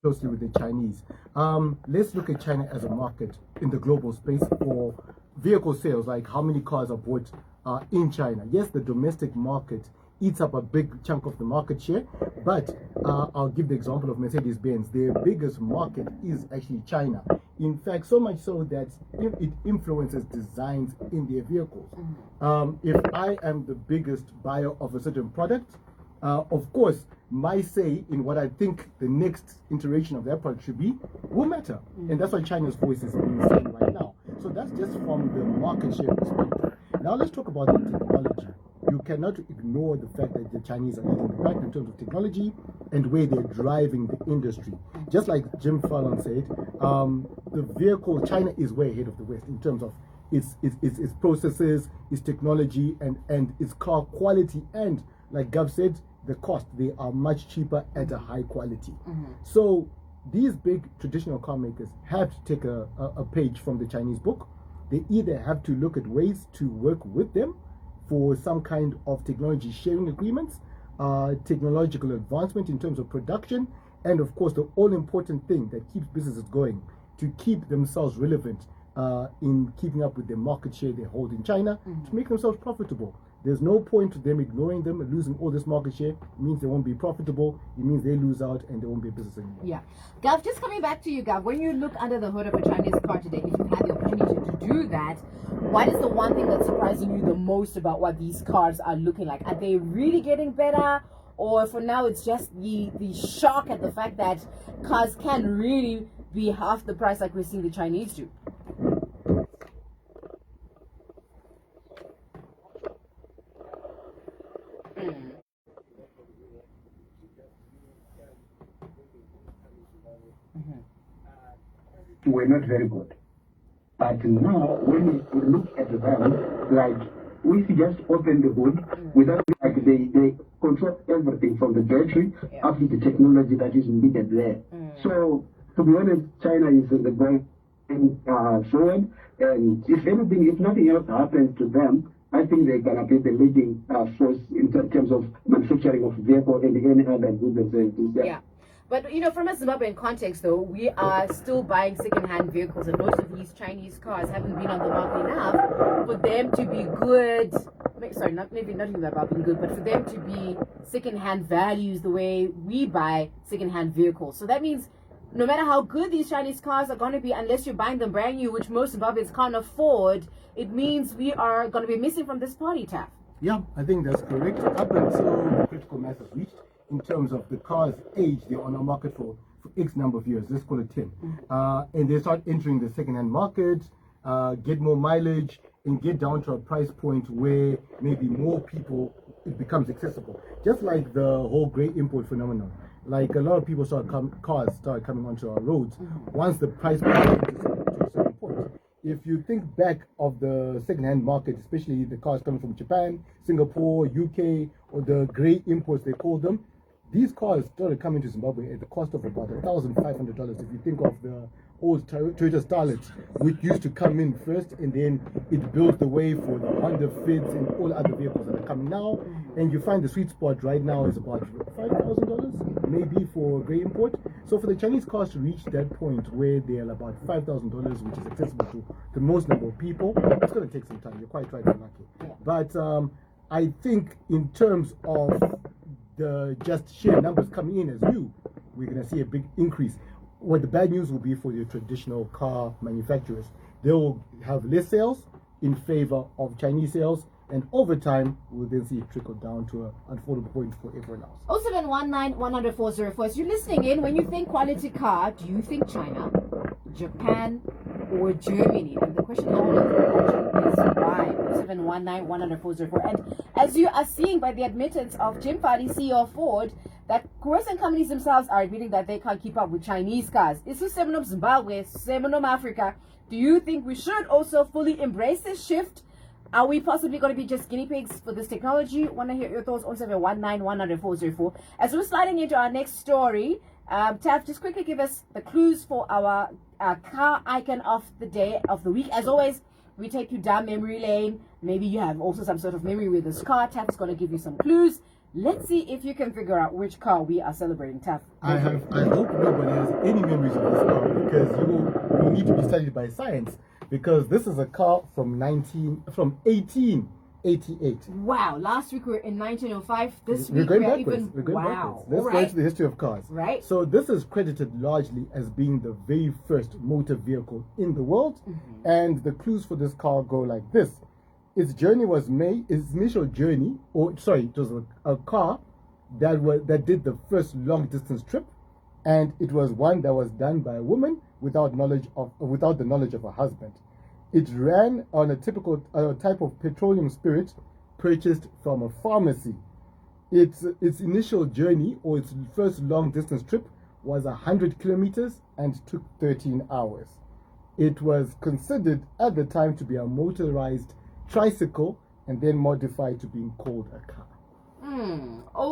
closely with the Chinese. Let's look at China as a market in the global space for vehicle sales, like how many cars are bought in China. Yes, the domestic market eats up a big chunk of the market share, but I'll give the example of Mercedes-Benz. Their biggest market is actually China. In fact, so much so that it influences designs in their vehicles. If I am the biggest buyer of a certain product, of course, my say in what I think the next iteration of that product should be will matter. And that's why China's voice is being seen right now. So that's just from the market share perspective. Now let's talk about the technology. You cannot ignore the fact that the Chinese are leading the pack in terms of technology and where they're driving the industry. Just like Jim Fallon said, the vehicle, China is way ahead of the West in terms of its processes, its technology, and its car quality. And like Gav said, the cost, they are much cheaper at a high quality. So these big traditional car makers have to take a page from the Chinese book. They either have to look at ways to work with them for some kind of technology sharing agreements, technological advancement in terms of production, and of course the all-important thing that keeps businesses going, to keep themselves relevant in keeping up with the market share they hold in China, to make themselves profitable. There's no point to them ignoring them and losing all this market share. It means they won't be profitable. It means they lose out and they won't be a business anymore. Yeah. Gav, just coming back to you, Gav, when you look under the hood of a Chinese car today, if you had the opportunity to do that, what is the one thing that's surprising you the most about what these cars are looking like? Are they really getting better? Or for now, it's just the shock at the fact that cars can really be half the price like we're seeing the Chinese do? Were not very good. But now, when you look at them, like, we just open the hood without, like, they control everything from the battery up to the technology that is needed there. So, to be honest, China is in the going forward, and if anything, if nothing else happens to them, I think they're going to be the leading force in terms of manufacturing of vehicles and any other goods and services. Yeah. But, you know, from a Zimbabwean context, though, we are still buying second-hand vehicles, and most of these Chinese cars haven't been on the market enough for them to be good. Sorry, not even about being good, but for them to be second-hand values the way we buy second-hand vehicles. So that means no matter how good these Chinese cars are going to be, unless you're buying them brand new, which most Zimbabweans can't afford, it means we are going to be missing from this party, Taf. Yeah, I think that's correct. Up until the critical mass is reached, in terms of the car's age, they're on our market for X number of years, let's call it 10. And they start entering the second-hand market, get more mileage, and get down to a price point where maybe more people, it becomes accessible. Just like the whole grey import phenomenon. Like a lot of people cars started coming onto our roads once the price point to a certain point. If you think back of the second-hand market, especially the cars coming from Japan, Singapore, UK, or the grey imports they call them, these cars started coming to Zimbabwe at the cost of about $1,500. If you think of the old Toyota Starlets, which used to come in first, and then it built the way for the Honda Fits and all other vehicles that are coming now. And you find the sweet spot right now is about $5,000, maybe for grey import. So for the Chinese cars to reach that point where they're about $5,000, which is accessible to the most number of people, it's going to take some time. You're quite right, you're lucky. But I think in terms of the just sheer numbers coming in as new, we're going to see a big increase. What the bad news will be for your traditional car manufacturers, they will have less sales in favor of Chinese sales, and over time we'll then see it trickle down to an affordable point for everyone else. 0719-100-404. As you're listening in, when you think quality car, do you think China, Japan, or Germany? And the question I want to throw is why? 0719-100-404. And as you are seeing by the admittance of Jim Fadi, CEO of Ford, that Croatian companies themselves are admitting that they can't keep up with Chinese cars. It's the Seminum Zimbabwe, Seminum Africa. Do you think we should also fully embrace this shift? Are we possibly going to be just guinea pigs for this technology? Want to hear your thoughts on 0719-100-404. As we're sliding into our next story, Tav, just quickly give us the clues for our car icon of the day, of the week. As always, we take you down memory lane. Maybe you have also some sort of memory with this car. Tav's going to give you some clues. Let's see if you can figure out which car we are celebrating, Taf. I hope nobody has any memories of this car, because you will need to be studied by science, because this is a car from 1888. Wow, last week we were in 1905. This We're week going we are backwards. even. We're going Wow. backwards. Let's All go right. into the history of cars. Right. So this is credited largely as being the very first motor vehicle in the world, and the clues for this car go like this. Its initial journey, it was a car that did the first long distance trip, and it was one that was done by a woman without the knowledge of her husband. It ran on a typical type of petroleum spirit purchased from a pharmacy. Its initial journey, or its first long distance trip, was 100 kilometers and took 13 hours. It was considered at the time to be a motorized tricycle, and then modified to being called a car.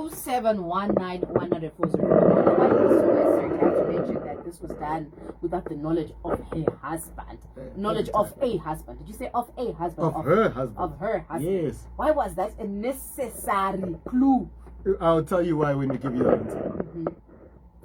0719 Why it was so necessary to have to mention that this was done without the knowledge of her husband. Knowledge of a husband. Did you say of a husband? Of her husband. Of her husband. Yes. Why was that a necessary clue? I'll tell you why when we give you the answer.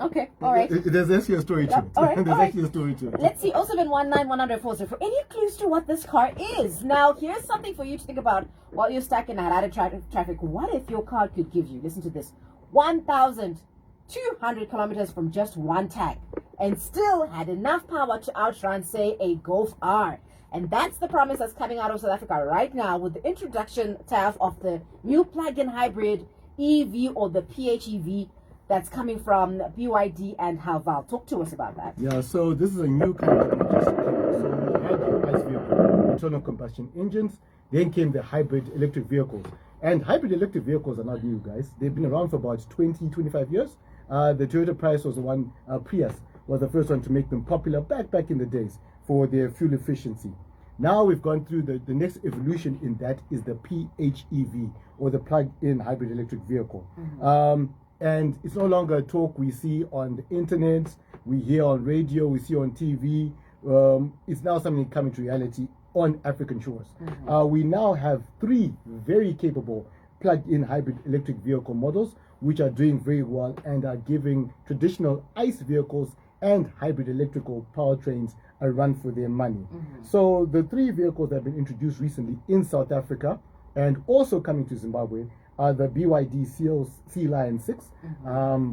Okay, all right. There's actually a story to it. All right, There's all right. actually a story to it. Let's see, 0719 for any clues to what this car is. Now, here's something for you to think about while you're stuck in Harare traffic. What if your car could give you, listen to this, 1,200 kilometers from just one tank, and still had enough power to outrun, say, a Golf R? And that's the promise that's coming out of South Africa right now with the introduction, Taf, of the new plug-in hybrid EV, or the PHEV, that's coming from BYD and Haval. Talk to us about that. Yeah, so this is a new kind of technology. So we had the ICE vehicle, internal combustion engines, then came the hybrid electric vehicles. And hybrid electric vehicles are not new, guys. They've been around for about 20-25 years. The Toyota Prius was the one, Prius was the first one to make them popular back in the days for their fuel efficiency. Now we've gone through the next evolution in that is the PHEV, or the plug-in hybrid electric vehicle. And it's no longer a talk we see on the internet, we hear on radio, we see on TV. It's now something coming to reality on African shores. We now have 3 very capable plug-in hybrid electric vehicle models, which are doing very well and are giving traditional ICE vehicles and hybrid electrical powertrains a run for their money. So the 3 vehicles that have been introduced recently in South Africa and also coming to Zimbabwe are the BYD Sea Lion 6.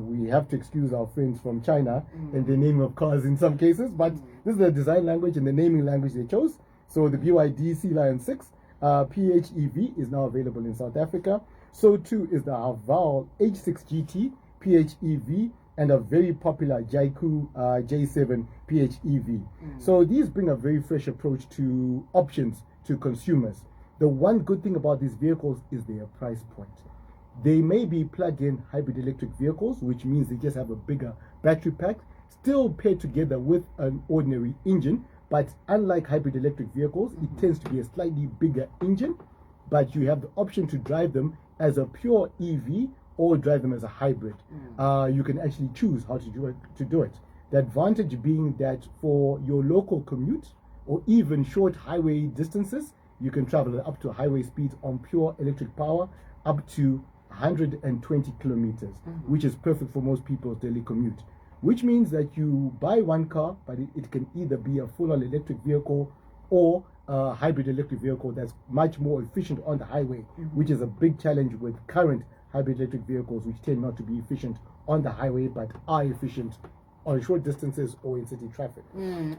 We have to excuse our friends from China and the naming of cars in some cases, but this is the design language and the naming language they chose. So the BYD Sea Lion 6 PHEV is now available in South Africa. So too is the Haval H6 GT PHEV and a very popular Jaiku J7 PHEV. So these bring a very fresh approach to options to consumers. The one good thing about these vehicles is their price point. They may be plug-in hybrid electric vehicles, which means they just have a bigger battery pack, still paired together with an ordinary engine, but unlike hybrid electric vehicles, it tends to be a slightly bigger engine, but you have the option to drive them as a pure EV or drive them as a hybrid. You can actually choose how to do it. The advantage being that for your local commute or even short highway distances, you can travel up to highway speeds on pure electric power up to 120 kilometers, which is perfect for most people's daily commute. Which means that you buy one car, but it can either be a full-on electric vehicle or a hybrid electric vehicle that's much more efficient on the highway, which is a big challenge with current hybrid electric vehicles, which tend not to be efficient on the highway, but are efficient on short distances or in city traffic.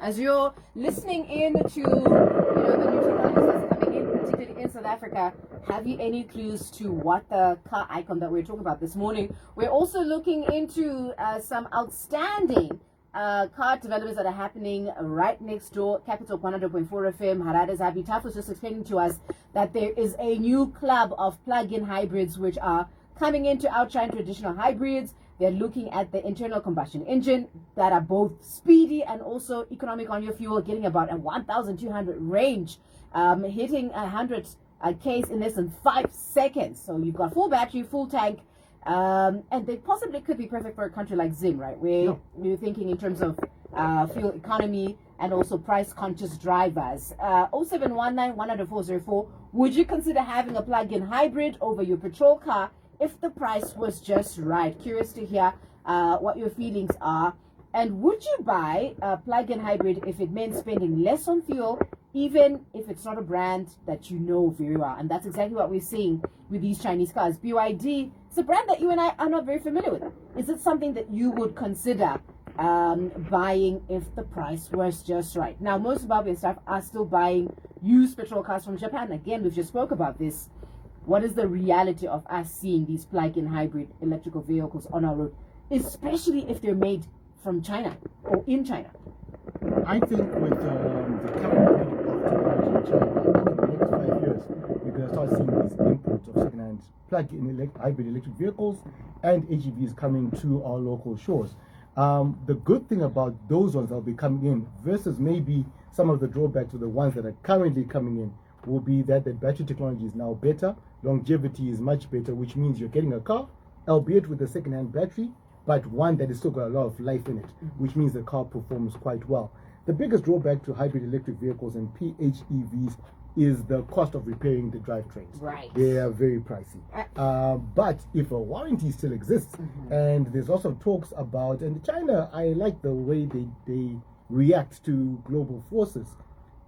As you're listening in to the new technologies that's coming in, particularly in South Africa, have you any clues to what the car icon that we're talking about this morning? We're also looking into some outstanding car developments that are happening right next door. Capital 100.4 FM, Harare's Happy Taf was just explaining to us that there is a new club of plug-in hybrids which are coming in to outshine traditional hybrids. They're looking at the internal combustion engine that are both speedy and also economic on your fuel, getting about a 1,200 range, hitting 100 Ks in less than 5 seconds. So you've got full battery, full tank, and they possibly could be perfect for a country like Zim, right? Where you're thinking in terms of fuel economy and also price-conscious drivers. 0719 10404. Would you consider having a plug-in hybrid over your petrol car if the price was just right? Curious to hear what your feelings are. And would you buy a plug-in hybrid if it meant spending less on fuel, even if it's not a brand that you know very well? And that's exactly what we're seeing with these Chinese cars. BYD, it's a brand that you and I are not very familiar with. Is it something that you would consider buying if the price was just right? Now, most Zimbabwean staff are still buying used petrol cars from Japan. Again, we've just spoke about this. What is the reality of us seeing these plug-in hybrid electrical vehicles on our road, especially if they're made from China or in China? I think with the current rate of technology in China, in the next 5 years, we're going to start seeing these imports of second-hand plug-in hybrid electric vehicles and HEVs coming to our local shores. The good thing about those ones that will be coming in versus maybe some of the drawbacks of the ones that are currently coming in will be that the battery technology is now better, longevity is much better, which means you're getting a car, albeit with a second-hand battery, but one that has still got a lot of life in it, which means the car performs quite well. The biggest drawback to hybrid electric vehicles and PHEVs is the cost of repairing the drivetrains. Right. They are very pricey. But if a warranty still exists, and there's also talks about, and China, I like the way they react to global forces.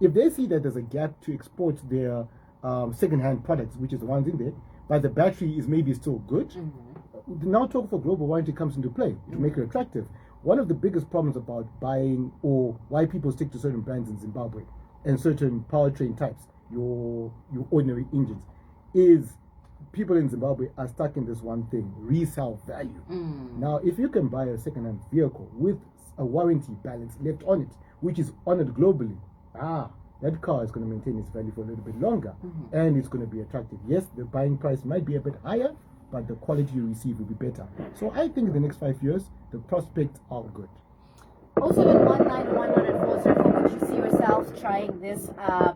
If they see that there's a gap to export their second-hand products, which is the ones in there, but the battery is maybe still good, now talk for global warranty comes into play to make it attractive. One of the biggest problems about buying or why people stick to certain brands in Zimbabwe and certain powertrain types, your ordinary engines, is people in Zimbabwe are stuck in this one thing: resale value. Now, if you can buy a second-hand vehicle with a warranty balance left on it, which is honored globally, that car is going to maintain its value for a little bit longer, and it's going to be attractive. Yes, the buying price might be a bit higher, but the quality you receive will be better. So I think in the next 5 years, the prospects are good. Also, in 19104, would you see yourself trying this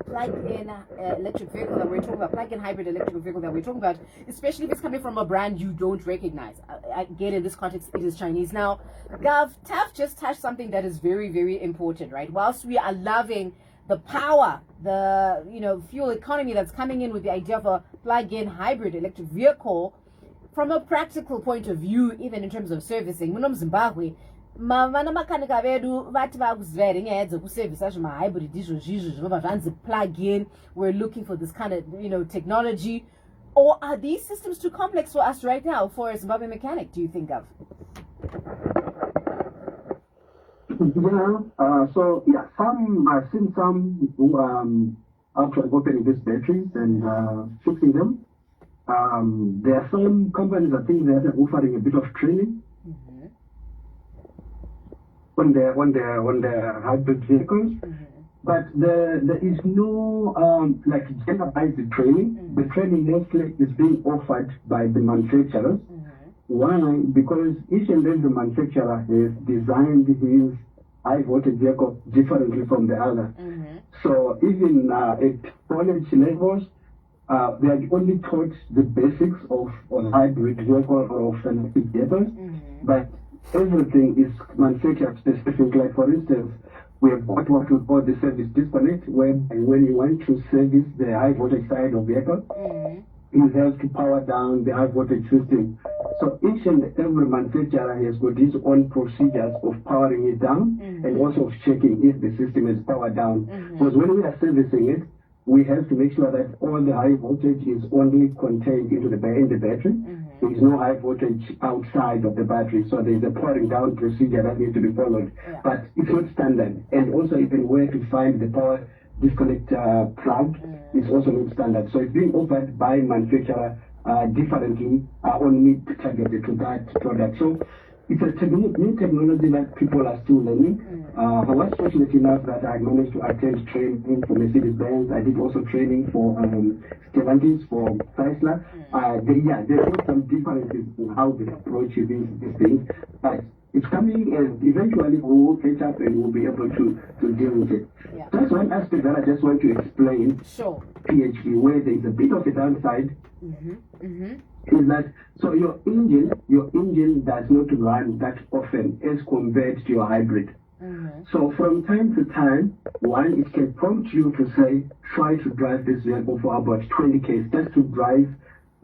plug-in electric vehicle that we're talking about, plug-in hybrid electric vehicle that we're talking about, especially if it's coming from a brand you don't recognize? Again, in this context, it is Chinese. Now, Gav, Taf just touched something that is very, very important, right? Whilst we are loving the power, the fuel economy that's coming in with the idea of a plug-in hybrid electric vehicle, from a practical point of view, even in terms of servicing, muno Zimbabwe, vana makanika vedu vati vakuzivira nyaya dzekusevhisa zvimahybrid izvo zvizvo zvinobva zvanzi plug-in. We're looking for this kind of technology. Or are these systems too complex for us right now for a Zimbabwe mechanic, do you think of? I've seen some who actually opening these batteries and fixing them. There are some companies, I think, that are offering a bit of training on their hybrid vehicles, but there is no generalized training. The training mostly is being offered by the manufacturers. Why? Because each and every manufacturer has designed his high voltage vehicle differently from the other. So even at college levels, they are only taught the basics of a hybrid vehicle or of electric vehicles, but everything is manufacturer specific. Like for instance, we have got what we call the service disconnect, where when you want to service the high voltage side of vehicle, you have to power down the high voltage system. So each and every manufacturer has got his own procedures of powering it down and also of checking if the system is powered down. Because when we are servicing it, we have to make sure that all the high voltage is only contained in the battery. There is no high voltage outside of the battery. So there is a powering down procedure that needs to be followed. But it's not standard. And also even where to find the power disconnect plug is also not standard. So it's being offered by manufacturer differently, only targeted to that product. So it's a new technology that people are still learning. I was fortunate enough that I managed to attend training for Mercedes-Benz. I did also training for Stellantis, for Chrysler. There are some differences in how they approach these things, but it's coming, and eventually we will catch up and we'll be able to deal with it. That's one aspect that I just want to explain. PHP, where there is a bit of a downside. Is that so your engine does not run that often as compared to your hybrid. So from time to time, it can prompt you to say, try to drive this vehicle for about 20 km, just to drive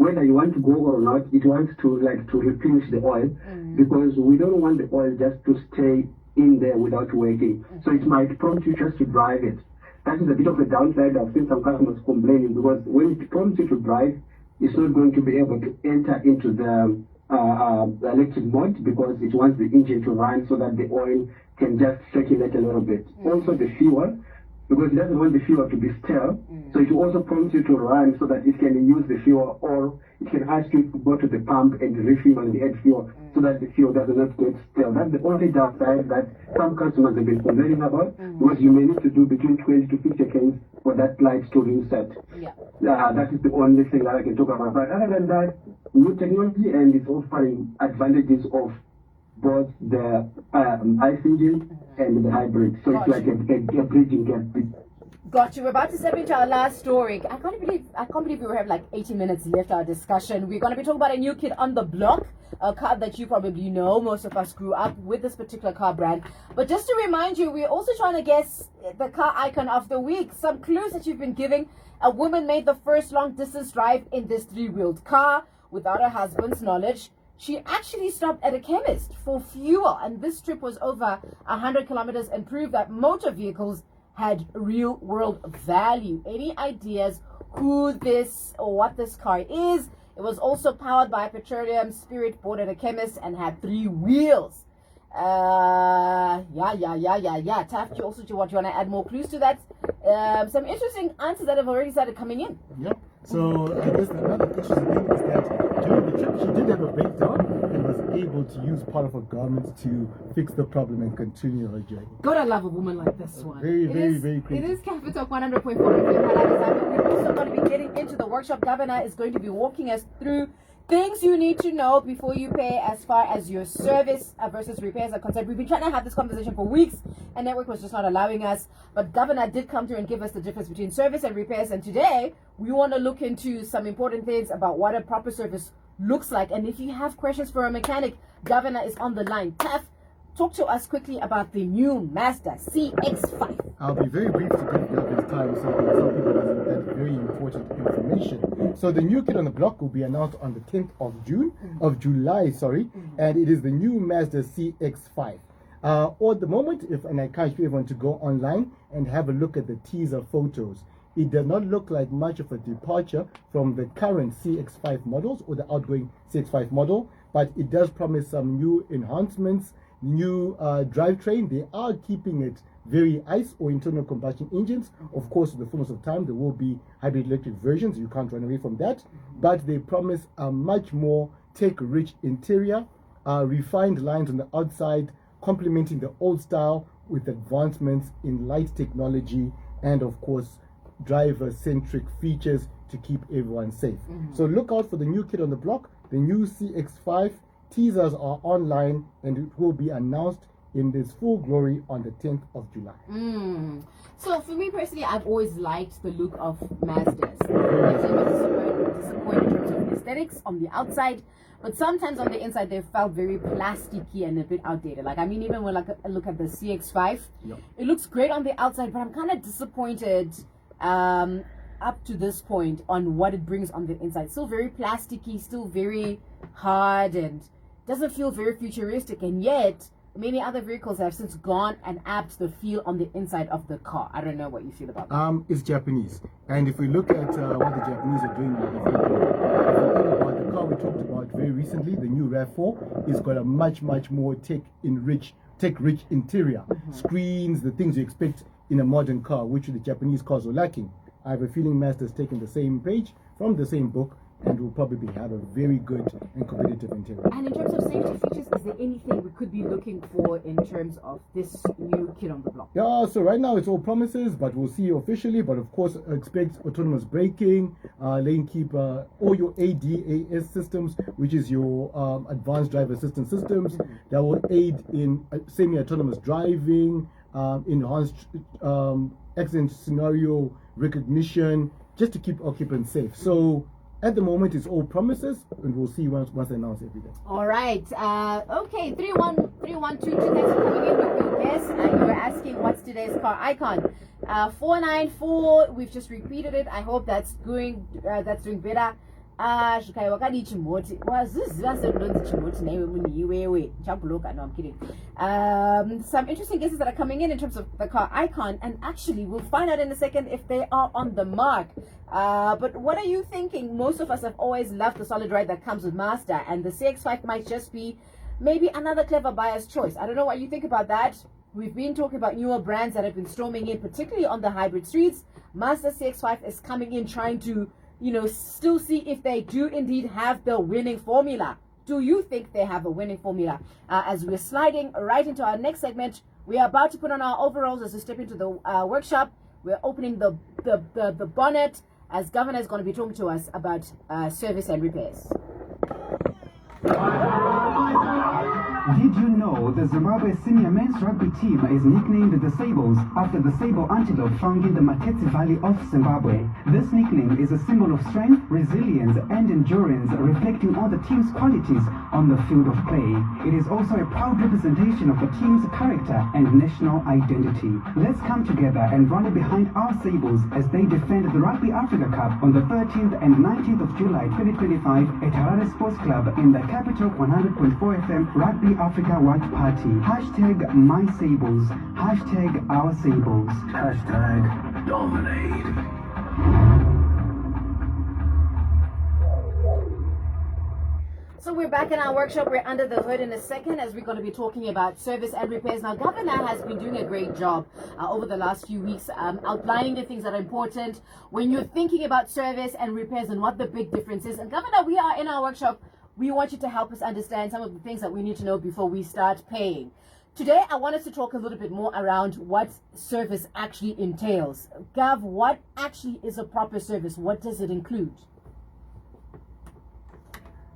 whether you want to go or not, it wants to replenish the oil because we don't want the oil just to stay in there without working. So it might prompt you just to drive it. That is a bit of a downside. I've seen some customers complaining because when it prompts you to drive, it's not going to be able to enter into the electric mode because it wants the engine to run so that the oil can just circulate a little bit. Also the fuel, because it doesn't want the fuel to be stale, so it also prompts you to run so that it can use the fuel, or it can ask you to go to the pump and refill and add fuel so that the fuel does not get stale. That's the only downside that some customers have been complaining about, because you may need to do between 20 to 50 seconds for that light to reset. That is the only thing that I can talk about. But other than that, new technology, and it's offering advantages of both the ICE engine and the hybrid. So it's like a bridging gap. Got you. We're about to step into our last story. I can't believe we have like 80 minutes left our discussion. We're going to be talking about a new kid on the block, a car that you probably know. Most of us grew up with this particular car brand. But just to remind you, we're also trying to guess the car icon of the week. Some clues that you've been giving. A woman made the first long distance drive in this 3-wheeled car without her husband's knowledge. She actually stopped at a chemist for fuel, and this trip was over 100 kilometers and proved that motor vehicles had real world value. Any ideas who this or what this car is? It was also powered by a petroleum spirit, bought at a chemist, and had 3 wheels. Yeah. Taf, you also, do you want to add more clues to that? Some interesting answers that have already started coming in. Yep. So I guess another interesting thing is that during the trip she did have a breakdown and was able to use part of her garment to fix the problem and continue her journey. Gotta love a woman like this one. Very crazy. It is Capital 100.4 FM. We're also going to be getting into the workshop. Governor is going to be walking us through things you need to know before you pay as far as your service versus repairs are concerned. We've been trying to have this conversation for weeks and network was just not allowing us. But Governor did come through and give us the difference between service and repairs. And today we want to look into some important things about what a proper service looks like. And if you have questions for a mechanic, Governor is on the line. Taf, talk to us quickly about the new Mazda CX-5. I'll be very brief to give Gavin's time so that some people doesn't get very important information. So the new kid on the block will be announced on the 10th of July, and it is the new Mazda CX-5. At the moment, and I encourage everyone to go online and have a look at the teaser photos. It does not look like much of a departure from the current CX-5 models or the outgoing CX-5 model, but it does promise some new enhancements, new drivetrain. They are keeping it very ICE or internal combustion engines. Of course, in the fullness of time, there will be hybrid electric versions. You can't run away from that. But they promise a much more tech-rich interior, refined lines on the outside, complementing the old style with advancements in light technology and, of course, driver-centric features to keep everyone safe. So look out for the new kid on the block, the new CX-5. Teasers are online and it will be announced in this full glory on the 10th of July. So for me personally, I've always liked the look of Mazdas. I've never disappointed in terms of aesthetics on the outside, but sometimes on the inside they felt very plasticky and a bit outdated. Like, I mean, even when I look at the CX-5, it looks great on the outside, but I'm kind of disappointed up to this point on what it brings on the inside. Still very plasticky, still very hard, and doesn't feel very futuristic, and yet many other vehicles have since gone and upped the feel on the inside of the car. I don't know what you feel about that. It's Japanese, and if we look at what the Japanese are doing with the vehicle, if we think about the car we talked about very recently, the new RAV4, it's got a much more tech-rich interior, screens, the things you expect in a modern car, which the Japanese cars are lacking. I have a feeling Mazda's taken the same page from the same book and will probably have a very good and competitive interior. And in terms of safety features, is there anything we could be looking for in terms of this new kid on the block? Yeah, so right now it's all promises, but we'll see officially. But of course, expect autonomous braking, lane keep, all your ADAS systems, which is your advanced driver assistance systems that will aid in semi-autonomous driving, enhanced accident scenario recognition, just to keep occupants safe. So at the moment, it's all promises, and we'll see once they announce everything. All right. Okay. 31312. Thanks for coming in with your guess. You were asking what's today's car icon. 494. We've just repeated it. I hope that's doing better. Shkai wakadi chimoti. Waziziva sekundonzi chimoti na iwe muni iwewe. Chabloka. No, I'm kidding. Some interesting guesses that are coming in terms of the car icon, and actually we'll find out in a second if they are on the mark. But what are you thinking? Most of us have always loved the solid ride that comes with Mazda, and the CX-5 might just be maybe another clever buyer's choice. I don't know what you think about that. We've been talking about newer brands that have been storming in, particularly on the hybrid streets. Mazda CX-5 is coming in trying to, still see if they do indeed have the winning formula. Do you think they have a winning formula? As we're sliding right into our next segment, we are about to put on our overalls as we step into the workshop. We're opening the bonnet, as Governor is going to be talking to us about service and repairs. Did you know the Zimbabwe senior men's rugby team is nicknamed the Sables after the sable antelope found in the Matete Valley of Zimbabwe? This nickname is a symbol of strength, resilience, and endurance, reflecting all the team's qualities on the field of play. It is also a proud representation of the team's character and national identity. Let's come together and rally behind our Sables as they defend the Rugby Africa Cup on the 13th and 19th of July 2025 at Harare Sports Club in the capital 100.4 FM Rugby Africa Watch Party. Hashtag my Sables. Hashtag our Sables. Hashtag dominate. So we're back in our workshop. We're under the hood in a second as we're going to be talking about service and repairs. Now, Governor has been doing a great job over the last few weeks outlining the things that are important when you're thinking about service and repairs and what the big difference is. And Governor, we are in our workshop. We want you to help us understand some of the things that we need to know before we start paying. Today, I want us to talk a little bit more around what service actually entails. Gov, what actually is a proper service? What does it include?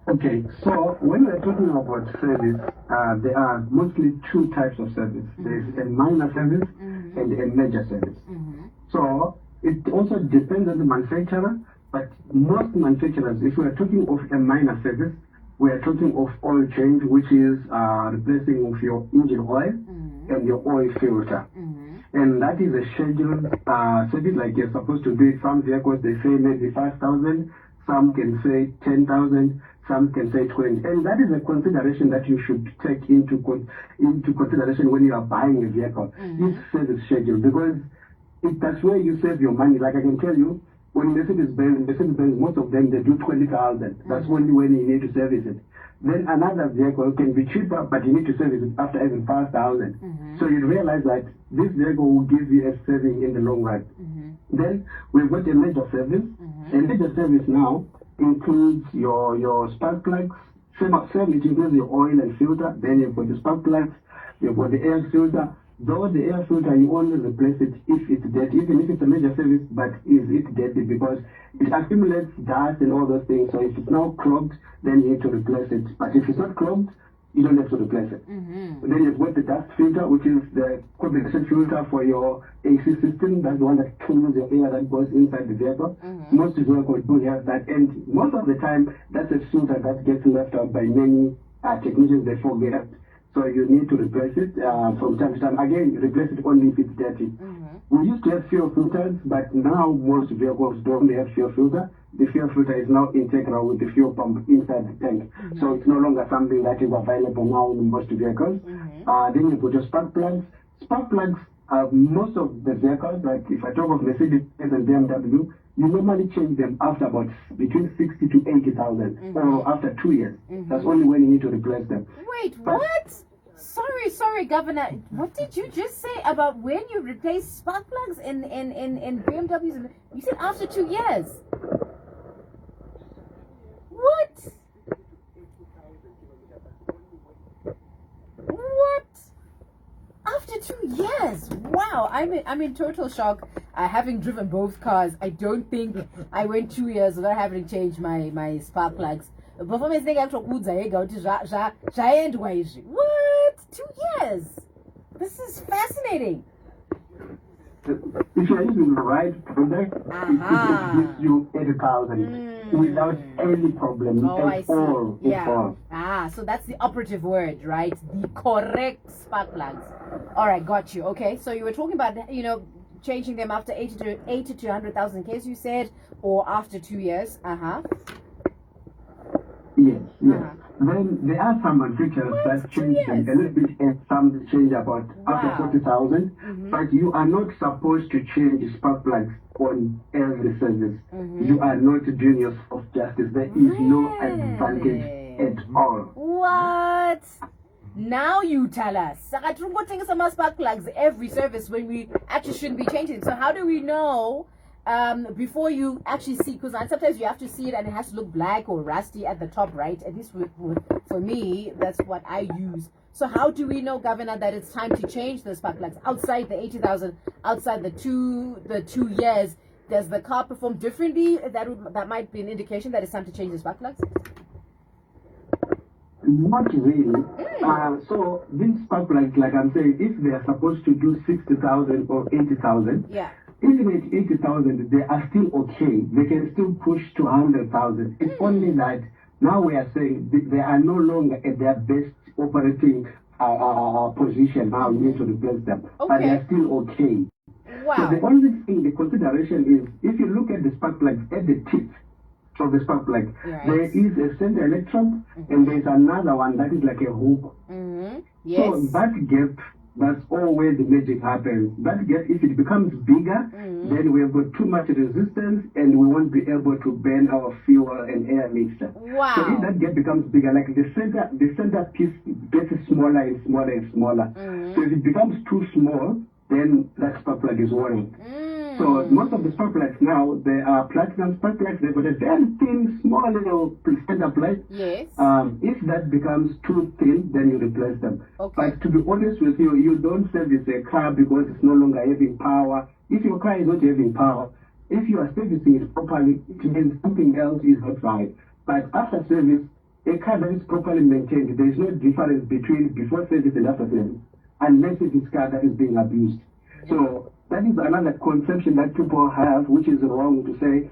Okay, so when we're talking about service, there are mostly two types of service. There's a minor service and a major service. So it also depends on the manufacturer, but most manufacturers, if we are talking of a minor service, we are talking of oil change, which is replacing of your engine oil and your oil filter. And that is a scheduled service, like you're supposed to do it. Some vehicles, they say maybe 5,000, some can say 10,000, some can say 20. And that is a consideration that you should take into consideration when you are buying a vehicle. This service schedule, because that's where you save your money. Like I can tell you, when Mercedes-Benz, most of them, they do 20,000. That's only when you need to service it. Then another vehicle can be cheaper, but you need to service it after even 5,000. So you realize that this vehicle will give you a saving in the long run. Then we've got a major service. A major service now includes your spark plugs. Same, it includes your oil and filter. Then you've got the spark plugs. You've got the air filter. Though the air filter, you only replace it if it's dirty, even if it's a major service, but is it dirty? Because it accumulates dust and all those things. So if it's now clogged, then you need to replace it. But if it's not clogged, you don't have to replace it. Then you've got the dust filter, which is the combination filter for your AC system. That's the one that cleans your air that goes inside the vehicle. Most vehicles do have that, and most of the time, that's a filter that gets left out by many technicians. They forget. So you need to replace it from time to time. Again, replace it only if it's dirty. We used to have fuel filters, but now most vehicles don't have fuel filter. The fuel filter is now integral with the fuel pump inside the tank. So it's no longer something that is available now in most vehicles. Then you put your spark plugs. Spark plugs are most of the vehicles, like if I talk of Mercedes and BMW, you normally change them after about between 60 to 80,000 or after 2 years. That's only when you need to replace them. Wait, what? Sorry, Governor. What did you just say about when you replace spark plugs in BMWs? You said after 2 years. What? What? After 2 years? Wow, I'm in total shock. Having driven both cars, I don't think I went 2 years without having changed my spark plugs. Performance thing what? 2 years? This is fascinating. If you're using the right product, it gives you 80,000 without any problem at all. So that's the operative word, right? The correct spark plugs. All right, got you. Okay, so you were talking about, changing them after 80 to 100,000 Ks, you said, or after 2 years. Yes, yes. Uh-huh. Then there are some manufacturers that change them Yes. a little bit, and some change about Wow. after 40,000. But you are not supposed to change spark plugs on every service. You are not doing yourself justice. There is no advantage at all. What? Now you tell us. Sakatrungo some spark plugs every service when we actually shouldn't be changing. So how do we know before you actually see? Because sometimes you have to see it and it has to look black or rusty at the top, right? At least for me, that's what I use. So how do we know, Governor, that it's time to change the spark plugs outside the 80,000, outside the two years? Does the car perform differently? That might be an indication that it's time to change the spark plugs. Not really. So these spark plugs, like I'm saying, if they are supposed to do 60,000 or 80,000, Yeah. even at 80,000, they are still okay. They can still push to 100,000. It's only that now we are saying they are no longer at their best operating position. Now we need to replace them. But they are still okay. Wow. So the only thing, the consideration is, if you look at the spark plugs at the tip of the spark plug, Right. there is a center electrode and there's another one that is like a hook. Yes. So that gap, that's all where the magic happens. That gap, if it becomes bigger, then we have got too much resistance and we won't be able to burn our fuel and air mixture. Wow. So if that gap becomes bigger, like the center piece gets smaller and smaller and smaller. So if it becomes too small, then that spark plug is warning. So most of the spark plugs now, they are platinum spark plugs. They've got a very thin, small little center plate. Yes. If that becomes too thin, then you replace them. Okay. But to be honest with you, you don't service a car because it's no longer having power. If your car is not having power, if you are servicing it properly, it means something else is not right. But after service, a car that is properly maintained, there is no difference between before service and after service, unless it is a car that is being abused. So that is another conception that people have, which is wrong, to say,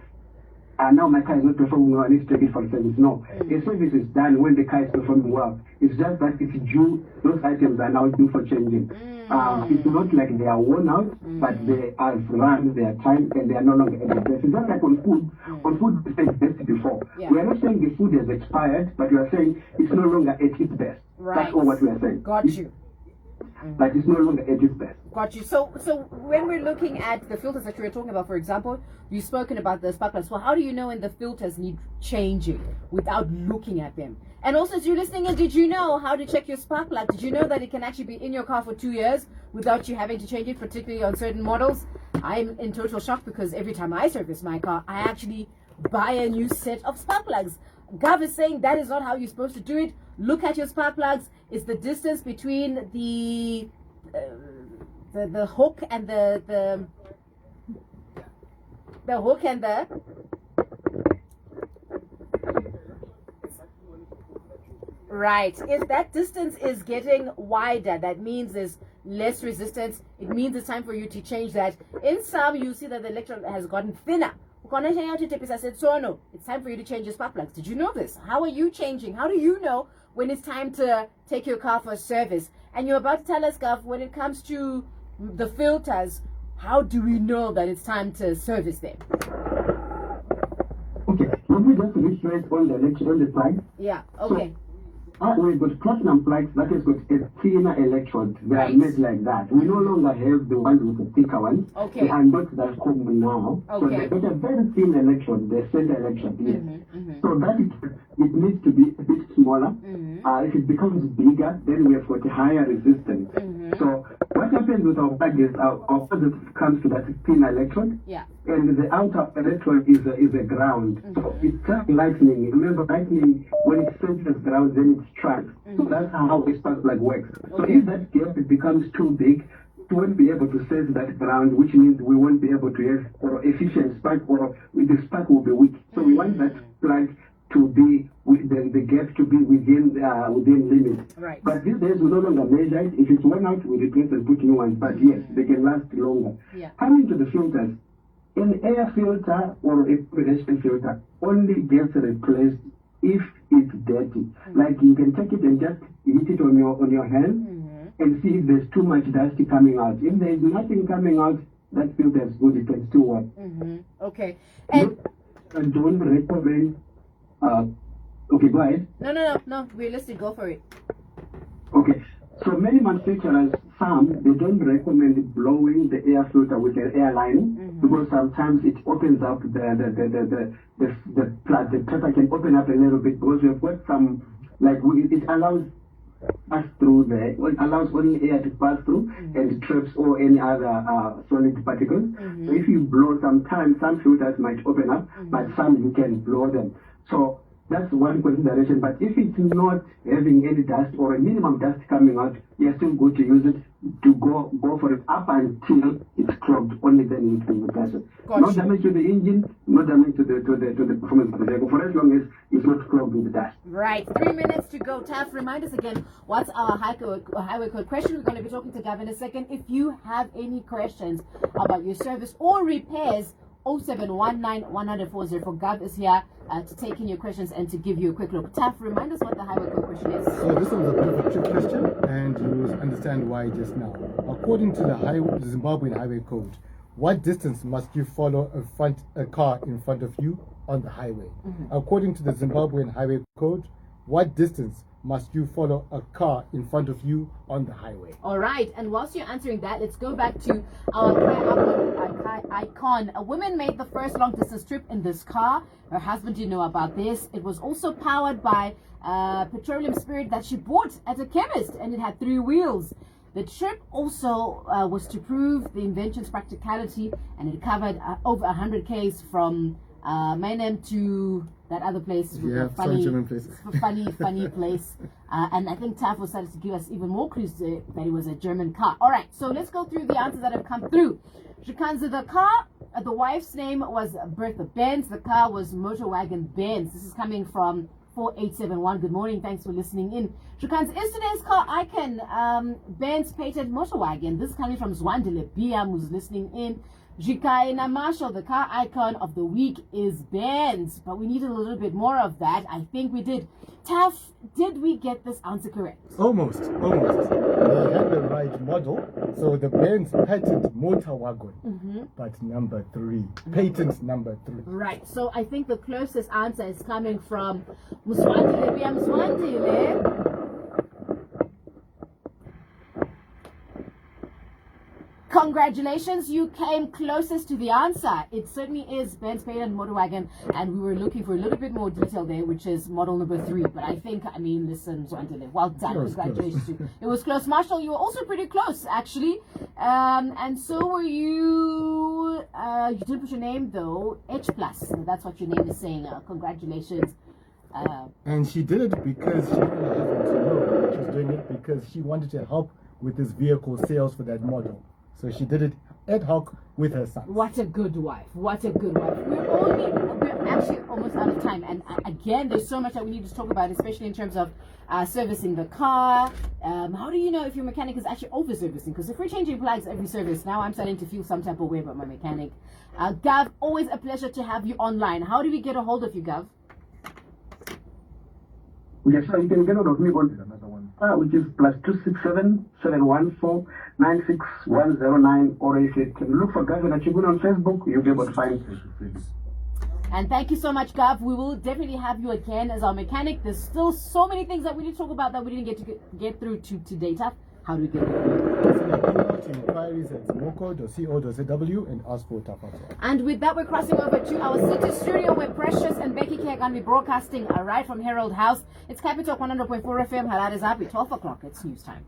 now my car is not performing well, I need to take it for service. No, a service is done when the car is performing well. It's just that it's due, those items are now due for changing. It's not like they are worn out, but they have run their time and they are no longer at the best. It's just like on food. On food, we said best before. Yeah. We are not saying the food has expired, but we are saying it's no longer at its best. Right. That's all what we are saying. Got you. But it's no longer at its best. Got you. So when we're looking at the filters that you were talking about, for example, you've spoken about the spark plugs. Well, how do you know when the filters need changing without looking at them? And also, as you're listening in, did you know how to check your spark plug? Did you know that it can actually be in your car for 2 years without you having to change it, particularly on certain models? I'm in total shock because every time I service my car, I actually buy a new set of spark plugs. Gav is saying that is not how you're supposed to do it. Look at your spark plugs. It's the distance between the hook and the hook and the right. If that distance is getting wider, that means there's less resistance. It means it's time for you to change that. In some, you see that the electrode has gotten thinner. I said, so no, it's time for you to change your spark plugs. Did you know this? How are you changing? How do you know when it's time to take your car for a service? And you're about to tell us, Gav, when it comes to the filters, how do we know that it's time to service them? Okay, let me just rephrase on the plug. Yeah, okay. We've got platinum plugs that has got a thinner electrode. They are made like that. We no longer have the ones with the thicker ones. Okay. They are not that common now. Okay. So they've got a very thin electrode, the center electrode, yes. So that it needs to be a bit smaller. If it becomes bigger, then we have got a higher resistance. So what happens with our plug is our positive comes to that thin electrode. Yeah. And the outer electrode is a ground. So it's just lightning. Remember, lightning, when it senses ground, then it strikes. So that's how a spark plug works. So if that gap becomes too big, we won't be able to sense that ground, which means we won't be able to have or efficient spark, or the spark will be weak. So we want that plug to be the gap to be within limits. Right. But these days we no longer measure it. If it's worn out, we replace and put new ones. But yes, they can last longer. Yeah. Coming to the filters, an air filter or a pedestrian filter only gets replaced if it's dirty. Like you can take it and just hit it on your hand and see if there's too much dust coming out. If there is nothing coming out, that filter is good. It can still work. Okay. And I don't recommend Okay, go ahead. No. We're listening. Go for it. Okay. So many manufacturers, they don't recommend blowing the air filter with an airline because sometimes it opens up the pressure can open up a little bit because we've got some, it allows pass through there, it allows only air to pass through and traps or any other solid particles. So if you blow sometimes, some filters might open up, but some you can blow them. So that's one consideration. But if it's not having any dust or a minimum dust coming out, you're still good to use it to go for it up until it's clogged. Only then you can replace it. No damage to the engine, no damage to the performance of the vehicle for as long as it's not clogged with dust. Right. 3 minutes to go. Taf, remind us again, what's our highway code question? We're going to be talking to Gav in a second. If you have any questions about your service or repairs, 0719 10040 for Gav is here to take in your questions and to give you a quick look. Taf, remind us what the highway code question is. So this one's a bit of a trick question, and you will understand why just now. According to the Zimbabwean Highway Code, what distance must you follow a car in front of you on the highway? According to the Zimbabwean Highway Code, what distance must you follow a car in front of you on the highway? All right, and whilst you're answering that, let's go back to our icon. A woman made the first long distance trip in this car. Her husband didn't know about this. It was also powered by petroleum spirit that she bought at a chemist, and it had 3 wheels. The trip also was to prove the invention's practicality, and it covered over 100 Ks from Mainem to that other place, funny place. And I think Taf was started to give us even more clues that it was a German car. All right, so let's go through the answers that have come through. Shikanza, the car, the wife's name was Bertha Benz. The car was Motor Wagon Benz. This is coming from 4871. Good morning. Thanks for listening in. Shikanza, is today's car icon Benz painted Motor Wagon. This is coming from Zwandile Biam, who's listening in. Jikaina Marshall, the car icon of the week is Benz, but we need a little bit more of that. I think we did. Taf, did we get this answer correct? Almost. They had the right model, so the Benz patent motor wagon, but number 3, patent number 3. Right, so I think the closest answer is coming from Muswandile Biam Zwandile. Congratulations, you came closest to the answer. It certainly is Benz patent motor wagon, and we were looking for a little bit more detail there, which is model number 3. But I think, listen, Zwandile, well done. Congratulations. It was close. Marshall, you were also pretty close, actually. And so were you. You didn't put your name, though. H+. That's what your name is saying. Congratulations. And she did it because she didn't want her husband to know she was doing it because she wanted to help with this vehicle sales for that model. So she did it ad hoc with her son. What a good wife. What a good wife. We're actually almost out of time. And again, there's so much that we need to talk about, especially in terms of servicing the car. How do you know if your mechanic is actually over-servicing? Because if we're changing plugs every service, now I'm starting to feel some type of way about my mechanic. Gav, always a pleasure to have you online. How do we get a hold of you, Gav? Yes, sir, you can get hold of me on which is +267 714 96109, or if you can look for Gav Nachibun on Facebook, you'll be able to find it. And thank you so much, Gav. We will definitely have you again as our mechanic. There's still so many things that we need to talk about that we didn't get through to today. How do we get it? Inquiries at zimoco.co.zw and ask for Tafadzwa. And with that, we're crossing over to our city studio where Precious and Becky K are going to be broadcasting right from Herald House. It's Capital 100.4 FM. Halad is up at 12 o'clock. It's news time.